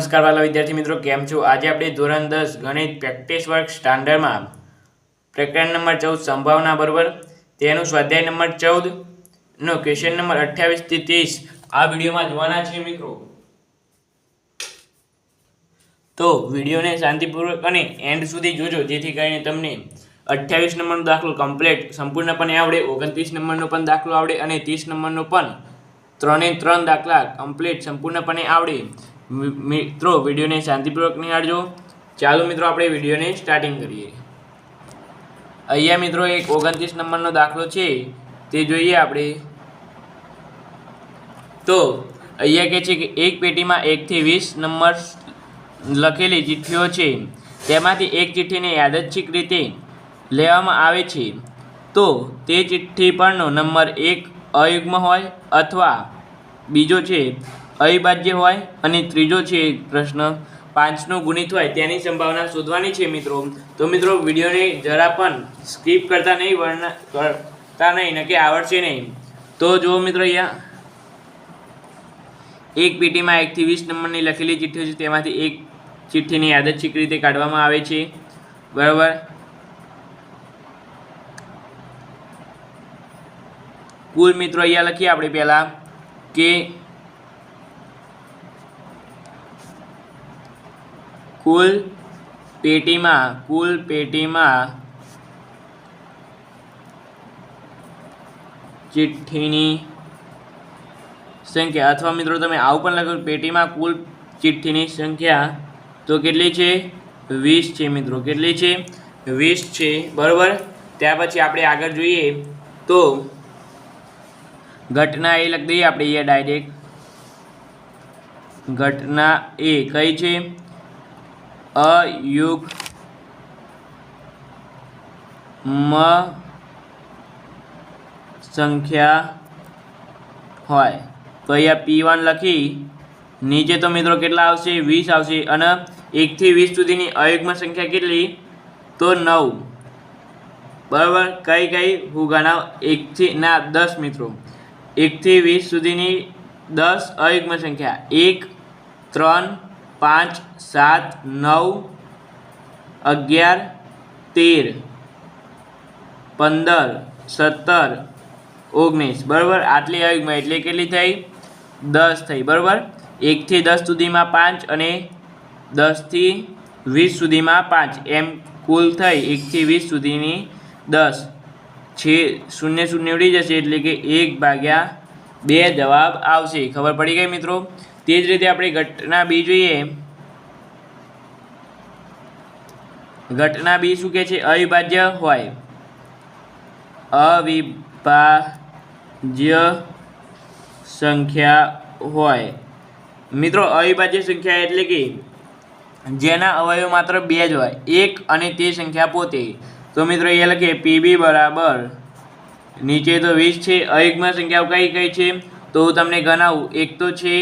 નમસ્કાર વાલા વિદ્યાર્થી મિત્રો, કેમ છો? આજે આપણે ધોરણ 10 ગણિત પ્રેક્ટિસ વર્ક સ્ટાન્ડર્ડમાં પ્રકરણ નંબર 14 સંભાવના બરોબર તેનું સ્વાધ્યાય નંબર 14 નો ક્વેશ્ચન નંબર 28 થી 30 આ વિડીયોમાં જોવાના છે મિત્રો। તો વિડીયોને શાંતિપૂર્વક અને એન્ડ સુધી જોજો જેથી કરીને તમને 28 નંબરનો દાખલો કમ્પ્લીટ સંપૂર્ણપણે આવડે, 29 નંબરનો પણ દાખલો આવડે અને 30 નંબરનો પણ 3 દાખલા કમ્પ્લીટ સંપૂર્ણપણે આવડે। મિત્રો વિડીયોને શાંતિપૂર્વક નિહાળજો। ચાલો મિત્રો આપણે વિડીયોને સ્ટાર્ટિંગ કરીએ। અહીંયા મિત્રો એક 29 નંબરનો દાખલો છે તે જોઈએ આપણે। તો અહીંયા કહે છે કે એક પેટીમાં 1 થી 20 નંબર લખેલી ચિઠ્ઠીઓ છે, તેમાંથી એક ચિઠ્ઠીને યાદચ્છિક રીતે લેવામાં આવે છે તો તે ચિઠ્ઠી પરનો નંબર 1 અયુગ્મ હોય અથવા બીજો છે અવિભાજ્ય હોય અને ત્રીજો છે પ્રશ્ન 5નો ગુણિત હોય તેની સંભાવના શોધવાની છે મિત્રો। તો મિત્રો વિડીયોને જરા પણ સ્કીપ કરતા નહીં નકે આવડશે નહીં। તો જુઓ મિત્રો, અહીંયા એક પેટીમાં 1 થી 20 નંબરની લખેલી ચિઠ્ઠીઓ છે, તેમાંથી એક ચિઠ્ઠીને યાદચ્છિક રીતે કાઢવામાં આવે છે, બરાબર। કુલ મિત્રો અહીંયા લખીએ આપણે પહેલા કે કુલ પેટીમાં ચિઠ્ઠીની સંખ્યા, અથવા મિત્રો તમે આવું પણ લખો પેટીમાં કુલ ચિઠ્ઠીની સંખ્યા તો કેટલી છે? 20 છે મિત્રો। કેટલી છે? 20 છે, બરાબર। ત્યાર પછી આપણે આગળ જોઈએ તો ઘટના એ લખી દઈએ આપણે અહીંયા ડાયરેક્ટ। ઘટના એ કઈ છે? અયુગ્મ સંખ્યા હોય તો અહીંયા P1 લખી નીચે તો મિત્રો કેટલા આવશે? 20 આવશે અને 1 થી 20 સુધીની અયુગ્મ સંખ્યા કેટલી? તો 9, બરાબર। કઈ હું ગણાવ 1 થી 10 મિત્રો। 1 થી 20 સુધીની 10 અયુગ્મ સંખ્યા 1, 3, 5, 7, 9, 11, 13, 15, 17, 19, બરાબર। આટલી અયુગ્મ એટલે કેટલી થઈ? 10 થઈ, બરાબર। 1 થી 10 સુધીમાં 5 અને 10 થી 20 સુધીમાં 5 એમ કુલ થઈ 1 થી 20 સુધીની 10 છે। 0 ઉડી જશે એટલે કે 1/2 જવાબ આવશે। ખબર પડી ગઈ મિત્રો। તે જ રીતે આપણે ઘટના બી જોઈએ। ઘટના બી શું કહે છે? અવિભાજ્ય હોય। અવિભાજ્ય સંખ્યા હોય મિત્રો। અવિભાજ્ય સંખ્યા એટલે કે જેના અવયવ માત્ર 2 જ હોય, 1 અને તે સંખ્યા પોતે। તો મિત્રો એ લખીએ PB બરાબર નીચે તો 20 છે। અયુગ્મ સંખ્યાઓ કઈ છે તો હું તમને ગણાવું। એક તો છે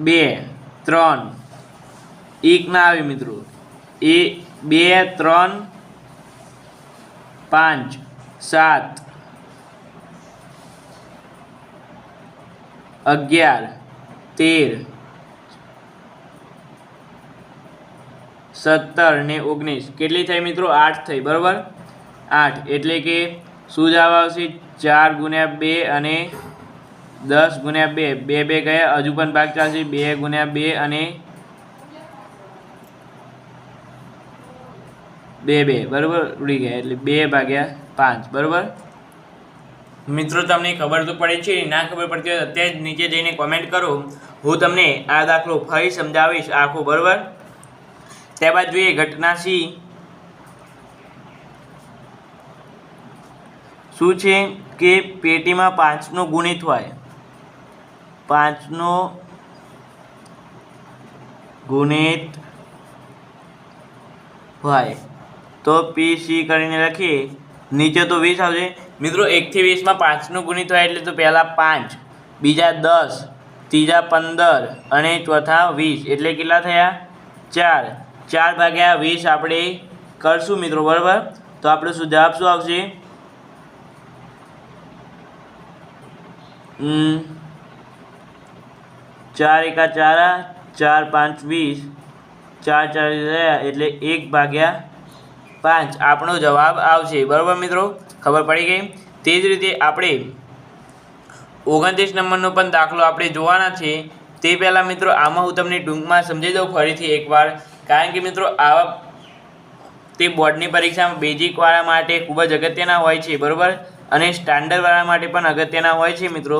2, 3, એક ના આવે મિત્રો, 2, 3, 5, 7, 11, 13, 17 ને 19 કેટલી થઈ મિત્રો? 8 થઈ, બરાબર। 8 એટલે કે શું જવાબ આવશે? 4 ગુણ્યા 2 અને 10 ગુણ્યા 2, 2 ગયા, હજુ પણ ભાગ ચાલશે। 2 ગુણ્યા 2 અને 2, બરાબર, ઉડી ગયા એટલે 2/5, બરાબર। મિત્રો તમને ખબર તો પડે છે, ના ખબર પડતી હોય અત્યારે જ નીચે જઈને કોમેન્ટ કરો, હું તમને આ દાખલો ફરી સમજાવીશ આખો, બરાબર। ત્યારબાદ જોઈએ ઘટના સી શું છે કે પેટીમાં 5નો ગુણિત હોય, 5નો ગુણિત હોય તો PC કરીને લખીએ। નીચે તો 20 આવશે મિત્રો। 1 થી 20 માં 5નો ગુણિત હોય એટલે તો પહેલા 5, બીજા 10, ત્રીજા 15 અને ચોથા 20 એટલે કેટલા થયા? 4। 4/20 આપણે કરશું મિત્રો, બરાબર। તો આપણો જવાબ શું આવશે? 4 એકા 4, 4 5 20, 4 4 રહ્યા એટલે 1/5 આપણો જવાબ આવશે. બરાબર મિત્રો, ખબર પડી ગઈ. તે જ રીતે આપણે 29 નંબરનો પણ દાખલો આપણે જોવાના છે. તે પહેલાં મિત્રો આમાં હું તમને ટૂંકમાં સમજાવી દઉં ફરીથી એકવાર, કારણ કે મિત્રો આવા તે બોર્ડની પરીક્ષામાં બેઝિકવાળા માટે ખૂબ જ અગત્યના હોય છે. બરાબર, અને સ્ટાન્ડર્ડવાળા માટે પણ અગત્યના હોય છે મિત્રો.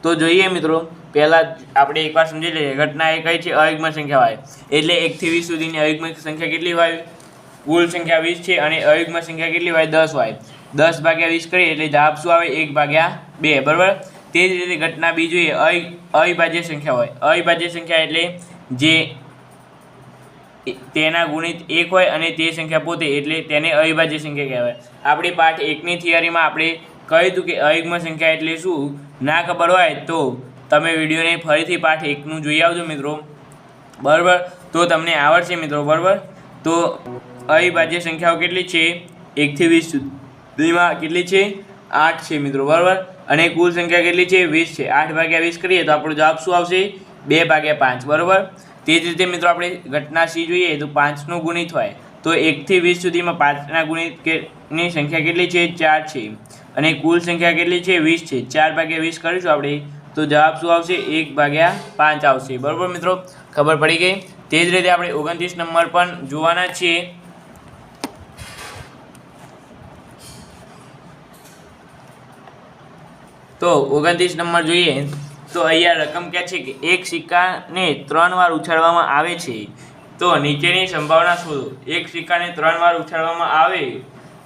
તો જોઈએ મિત્રો, પહેલાં આપણે એકવાર સમજી લઈએ. ઘટના એ કઈ છે? અયુગ્મ સંખ્યા હોય એટલે 1 થી 20 સુધીની અયુગ્મ સંખ્યા કેટલી હોય? કુલ સંખ્યા 20 છે અને અયુગ્મ સંખ્યા કેટલી હોય? 10 હોય. 10/20 કરીએ એટલે જવાબ શું આવે? 1/2. બરાબર. તે જ રીતે ઘટના બી જોઈએ. અવિભાજ્ય સંખ્યા હોય. અવિભાજ્ય સંખ્યા એટલે જે તેના ગુણિત 1 હોય અને તે સંખ્યા પોતે, એટલે તેને અવિભાજ્ય સંખ્યા કહેવાય. આપણી પાઠ 1ની થિયરીમાં આપણે કહ્યું હતું કે અયુગ્મ સંખ્યા એટલે શું. ના ખબર હોય તો તમે વિડીયોને ફરીથી પાઠ 1નું જોઈ આવજો મિત્રો. બરાબર, તો તમને આવડશે મિત્રો. બરાબર, તો અવિભાજ્ય સંખ્યાઓ કેટલી છે? 1 થી 20 સુધીમાં કેટલી છે? 8 છે મિત્રો. બરાબર, અને કુલ સંખ્યા કેટલી છે? 20 છે. 8/20 કરીએ તો આપણો જવાબ શું આવશે? 2/5. બરાબર. તે જ રીતે મિત્રો આપણે ઘટના સી જોઈએ તો 5નું ગુણિત હોય. તો 1 થી 20 સુધીમાં 5ના ગુણિતની સંખ્યા કેટલી છે? 4 છે. અને કુલ સંખ્યા કેટલી છે? 20 છે. 4/20 કરીશું આપણે તો જવાબ શું આવશે? 1/5 આવશે. બરાબર મિત્રો, ખબર પડી ગઈ. તે જ રીતે આપણે 29 નંબર પણ જોવાના છીએ. તો 29 નંબર જોઈએ તો અહીંયા રકમ કહે છે કે એક સિક્કાને 3 વાર ઉછાળવામાં આવે છે. તો નીચેની સંભાવના શોધો. એક સિક્કાને 3 વાર ઉછાળવામાં આવે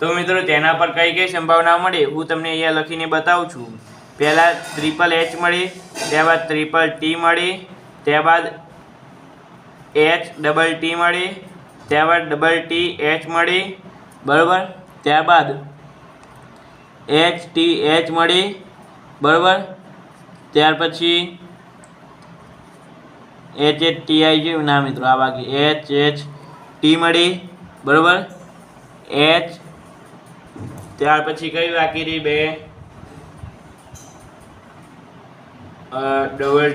તો મિત્રો તેના પર કઈ કઈ સંભાવના મળે હું તમને અહીંયા લખીને બતાવું છું. પહેલાં ટ્રિપલ H મળે, ત્યારબાદ ટ્રિપલ T મળે, ત્યારબાદ H ડબલ T મળે, ત્યારબાદ ડબલ T H મળે. બરાબર, ત્યારબાદ H T H મળે. બરાબર, ત્યાર પછી HHT આવી ગયું ના મિત્રો, આ બાકી HHT મળી. બરાબર, H ત્યાર પછી કઈ બાકી રહી? 2 ડબલ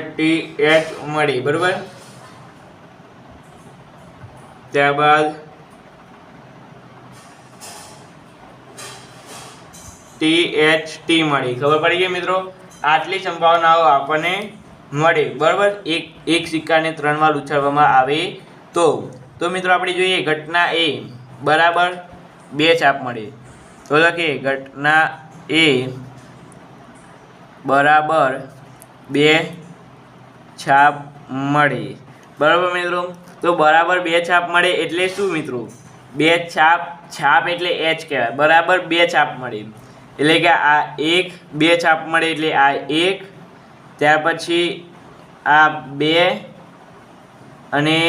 ટી એચ મળી. બરાબર, ત્યારબાદ THT મળી. ખબર પડી ગઈ મિત્રો. આટલી સંભાવનાઓ આપણને મળે. બરાબર, એક સિક્કાને 3 વાર ઉછાળવામાં આવે તો મિત્રો આપણે જોઈએ ઘટના એ બરાબર 2 છાપ મળે. તો લખીએ ઘટના એ બરાબર 2 છાપ મળે. બરાબર મિત્રો, તો બરાબર 2 છાપ મળે એટલે શું મિત્રો? 2 છાપ એટલે H કહેવાય. બરાબર 2 છાપ મળે એટલે કે આ 2 છાપ મળે એટલે આ 1, ત્યાર પછી આ 2 અને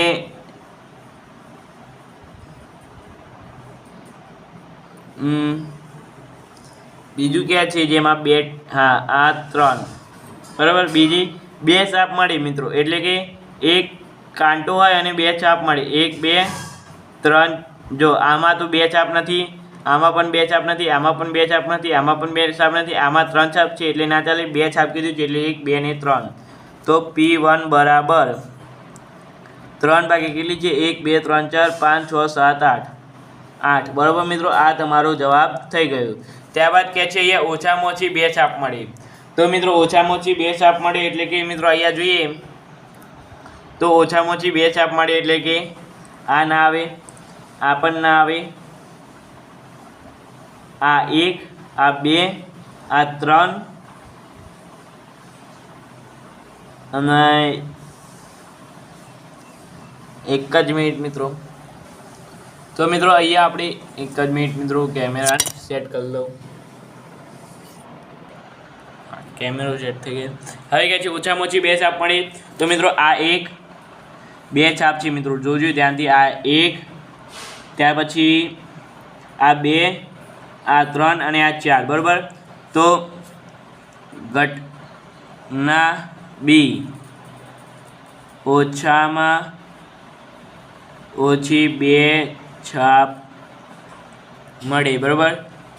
બીજું ક્યાં છે જેમાં 2? હા, આ 3. બરાબર, બીજી 2 છાપ મળી મિત્રો એટલે કે એક કાંટો હોય અને 2 છાપ મળે. 1 2 3. જો આમાં તો 2 છાપ નથી, આમાં પણ 2 છાપ નથી, આમાં પણ 2 છાપ નથી, આમાં પણ 2 છાપ નથી, આમાં 3 છાપ છે એટલે ના ચાલે. 2 છાપ કીધું છે એટલે 1 2 ને 3. તો P1 બરાબર 3 ભાગે કેટલી છે? 1 2 3 4 5 6 7 8. બરાબર મિત્રો, આ તમારો જવાબ થઈ ગયો. ત્યારબાદ કહે છે અહીંયા ઓછામાં ઓછી 2 છાપ મળે. તો મિત્રો ઓછામાં ઓછી 2 છાપ મળે એટલે કે મિત્રો અહીંયા જોઈએ તો ઓછામાં ઓછી 2 છાપ મળે એટલે કે આ ના આવે, આ પણ ના આવે, આ 1, આ 2, આ 3 અને એક જ મિનિટ મિત્રો. તો મિત્રો અહીંયા આપણે એક જ મિનિટ મિત્રો કેમેરા સેટ કરી લઉં. કેમેરો સેટ થઈ ગયો. હવે કહે છે ઓછામાં ઓછી 2 છાપ મળે. તો મિત્રો આ 1 2 છાપ છે મિત્રો, જોજો ધ્યાનથી. આ 1, ત્યાર પછી આ 2, આ 3 અને આ 4. બરાબર, તો ઘટના બી ઓછામાં ઓછી 2 છાપ મળે. બરાબર,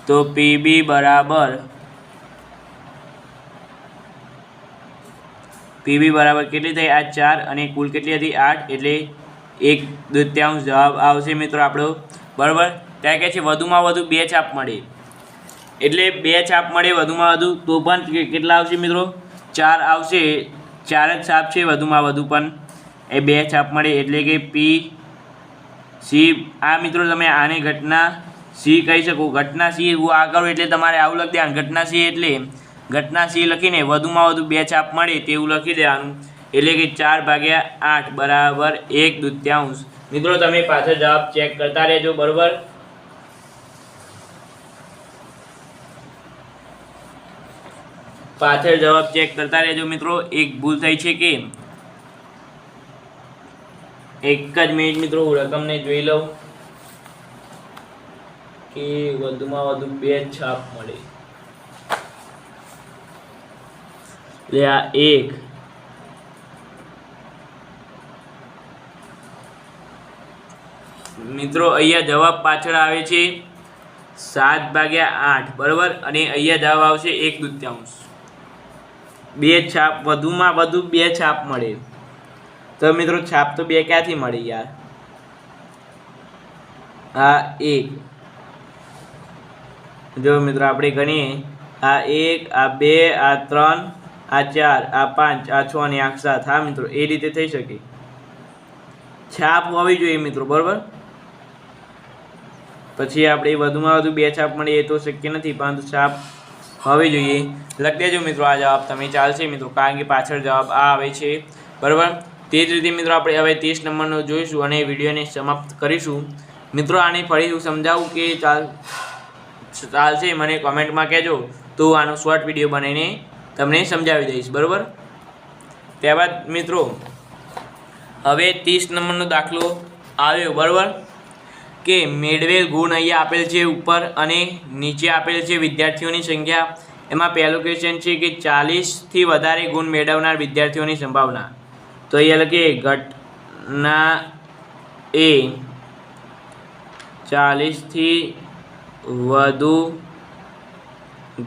તો PB બરાબર પીબી બરાબર કેટલી થઈ? આ 4 અને કુલ કેટલી હતી? 8, એટલે 1/2 જવાબ આવશે મિત્રો આપણો, બરાબર. ત્યાં કહે છે વધુમાં વધુ 2 છાપ મળે, એટલે 2 છાપ મળે વધુમાં વધુ, તો પણ કેટલા આવશે મિત્રો? 4 આવશે. 4 જ છાપ છે વધુમાં વધુ, પણ એ 2 છાપ મળે, એટલે કે પી સી. આ મિત્રો તમે આને ઘટના સી કહી શકો. ઘટના સી હું આ કરું એટલે તમારે આવું લખી દેવાનું. ઘટના સી એટલે ઘટના સી લખીને વધુમાં વધુ 2 છાપ મળે તેવું લખી દેવાનું, એટલે કે 4/8 બરાબર 1/2. મિત્રો તમે પાછળ જવાબ ચેક કરતા રહેજો, બરાબર. પાછળ જવાબ ચેક કરતા રહેજો મિત્રો. એક ભૂલ થઈ છે કે એક જ મિનિટ મિત્રો, હું રકમને જોઈ લઉં કે વધુમાં વધુ 2 છાપ મળે. એટલે આ 1 મિત્રો અહીંયા જવાબ પાછળ આવે છે 7/8, બરાબર. અને અહીંયા જવાબ આવશે 1/2. 2 છાપ, વધુમાં વધુ 2 છાપ મળે. તો મિત્રો છાપ તો 2 ક્યાંથી મળી યાર? આ 1 જો મિત્રો આપણે ગણીએ, આ 1, આ 2, આ 3, આ 4, આ 5, આ 6 અને આ 7. હા મિત્રો, એ રીતે થઈ શકે. છાપ હોવી જોઈએ મિત્રો, બરાબર. પછી આપણે વધુમાં વધુ 2 છાપ મળે એ તો શક્ય નથી, પરંતુ છાપ હોવી જોઈએ. લખી દેજો મિત્રો આ જવાબ તમે, ચાલશે મિત્રો, કારણ કે પાછળ જવાબ આ આવે છે, બરાબર. તે જ રીતે મિત્રો આપણે હવે 30 નંબરનો જોઈશું અને વિડીયોને સમાપ્ત કરીશું. મિત્રો આને ફરી હું સમજાવું કે ચાલશે? મને કોમેન્ટમાં કહેજો, તો આનો શોર્ટ વિડીયો બનાવીને તમને સમજાવી દઈશ, બરાબર. ત્યારબાદ મિત્રો હવે 30 નંબરનો દાખલો આવ્યો, બરાબર. કે મેળવેલ ગુણ અહીંયા આપેલ છે ઉપર, અને નીચે આપેલ છે વિદ્યાર્થીઓની સંખ્યા. એમાં પહેલું ક્વેશ્ચન છે કે 40થી વધારે ગુણ મેળવનાર વિદ્યાર્થીઓની સંભાવના. તો અહીંયા લખીએ ઘટના એ 40થી વધુ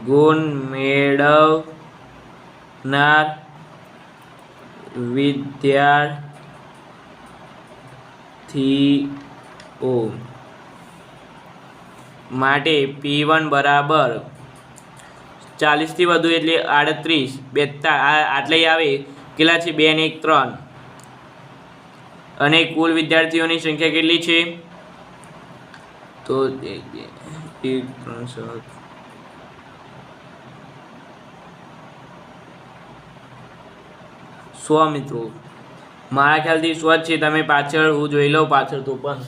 ગુણ મેળવનાર વિદ્યાર્થીઓ માટે P1 બરાબર 40થી વધુ એટલે 38, 42 આટલે આવે. કેટલા છે? 2 અને 1 3. અને કુલ વિદ્યાર્થીઓની સંખ્યા કેટલી છે? તો 1 2 3 7 100 મિત્રો. મારા ખ્યાલથી 100 જ છે. તમે પાછળ હું જોઈ લઉં પાછળ, તો પણ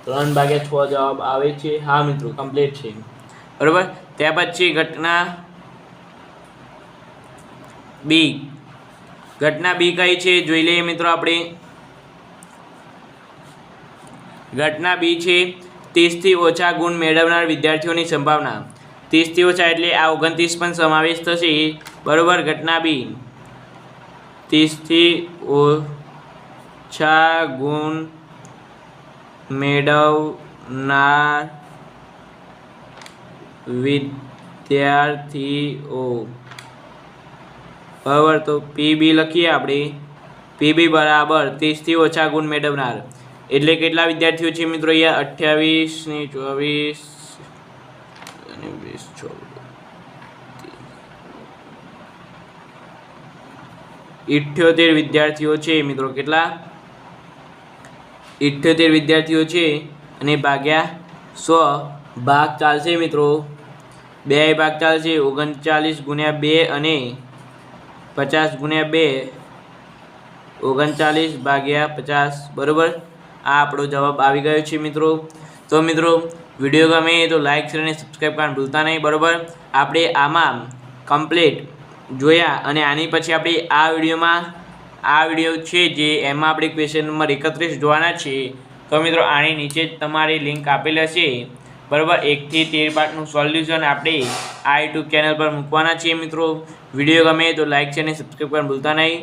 3/6 જવાબ આવે છે. હા મિત્રો, કમ્પ્લીટ છે, બરાબર. ત્યાર પછી ઘટના બી. ઘટના બી કઈ છે જોઈ લઈએ મિત્રો આપણે. ઘટના બી છે 30થી ઓછા ગુણ મેળવનાર વિદ્યાર્થીઓની સંભાવના. 30થી ઓછા એટલે આ 29 પણ સમાવેશ થશે, બરાબર. ઘટના બી 30થી ઓછા ગુણ મેળવનાર વિદ્યાર્થીઓ, બરાબર. તો પીબી લખીએ આપણે. પીબી બરાબર 30થી ઓછા ગુણ મેળવનાર એટલે કેટલા વિદ્યાર્થીઓ છે મિત્રો? અહીંયા 28 ને 24 અને 20 78 વિદ્યાર્થીઓ છે મિત્રો. કેટલા? 78 વિદ્યાર્થીઓ છે. અને ભાગ્યા 100, ભાગ ચાલશે મિત્રો, 2 ભાગ ચાલશે. 39 ગુણ્યા 2 અને 50 ગુણ્યા 2, 39 ભાગ્યા 50, બરાબર. આ આપણો જવાબ આવી ગયો છે મિત્રો. તો મિત્રો વિડીયો ગમે તો લાઈક શેર અને સબસ્ક્રાઈબ કરવાનું ભૂલતા નહીં, બરાબર. આપણે આમાં કમ્પ્લીટ જોયા, અને આની પછી આપણે આ વિડીયો છે જે એમાં આપણે ક્વેશ્ચન નંબર 31 જોવાના છે. તો મિત્રો આની નીચે જ તમારી લિંક આપેલી હશે, બરાબર. 1 થી 13 પાર્ટનું સોલ્યુશન આપણે આ યુટ્યુબ ચેનલ પર મૂકવાના છીએ મિત્રો. વિડીયો ગમે તો લાઈક શેર અને સબસ્ક્રાઈબ કરવાનું ભૂલતા નહીં.